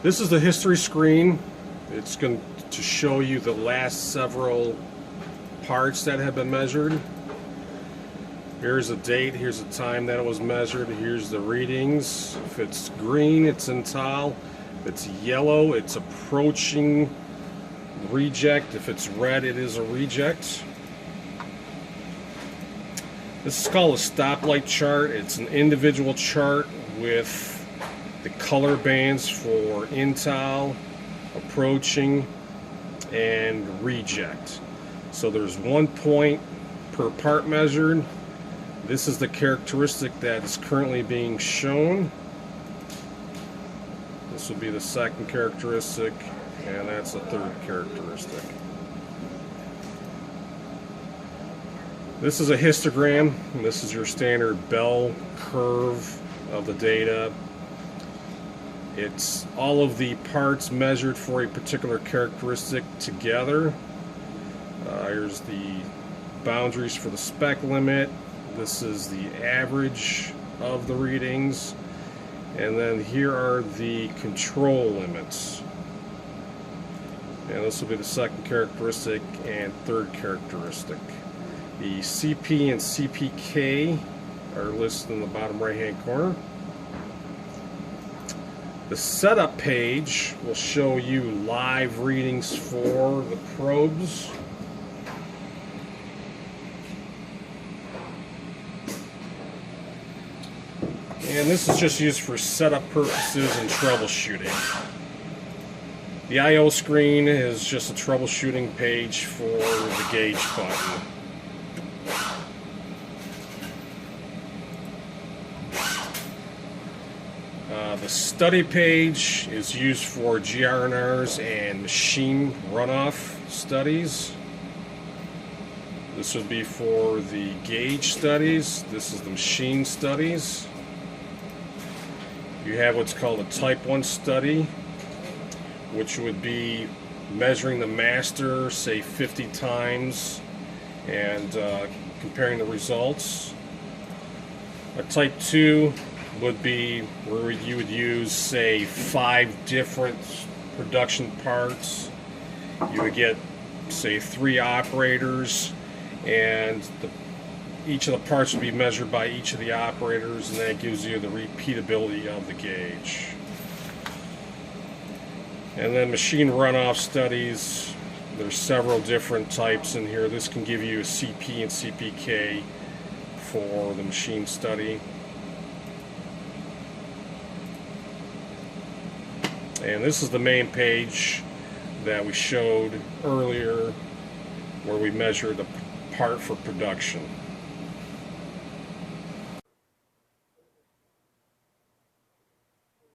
This is the history screen. It's going to show you the last several parts that have been measured. Here's a date, here's the time that it was measured, here's the readings. If it's green, it's Untitled. If it's yellow, it's approaching reject. If it's red, it is a reject. This is called a stoplight chart. It's an individual chart with the color bands for Untitled, approaching, and reject. So there's 1 point per part measured. This is the characteristic that is currently being shown. This would be the second characteristic, and that's the third characteristic. This is a histogram. This is your standard bell curve of the data. It's all of the parts measured for a particular characteristic together. Here's the boundaries for the spec limit. This is the average of the readings. And then here are the control limits. And this will be the second characteristic and third characteristic. The CP and CPK are listed in the bottom right hand corner. The setup page will show you live readings for the probes. And this is just used for setup purposes and troubleshooting. The I/O screen is just a troubleshooting page for the gauge button. The study page is used for GR&Rs and machine runoff studies. This would be for the gauge studies. This is the machine studies. You have what's called a type 1 study, which would be measuring the master, say 50 times, and comparing the results. A type 2 would be where you would use, say, 5 different production parts. You would get, say, 3 operators, and each of the parts would be measured by each of the operators, and that gives you the repeatability of the gauge. And then machine runoff studies, there's several different types in here. This can give you a CP and CPK for the machine study. And this is the main page that we showed earlier where we measured the part for production.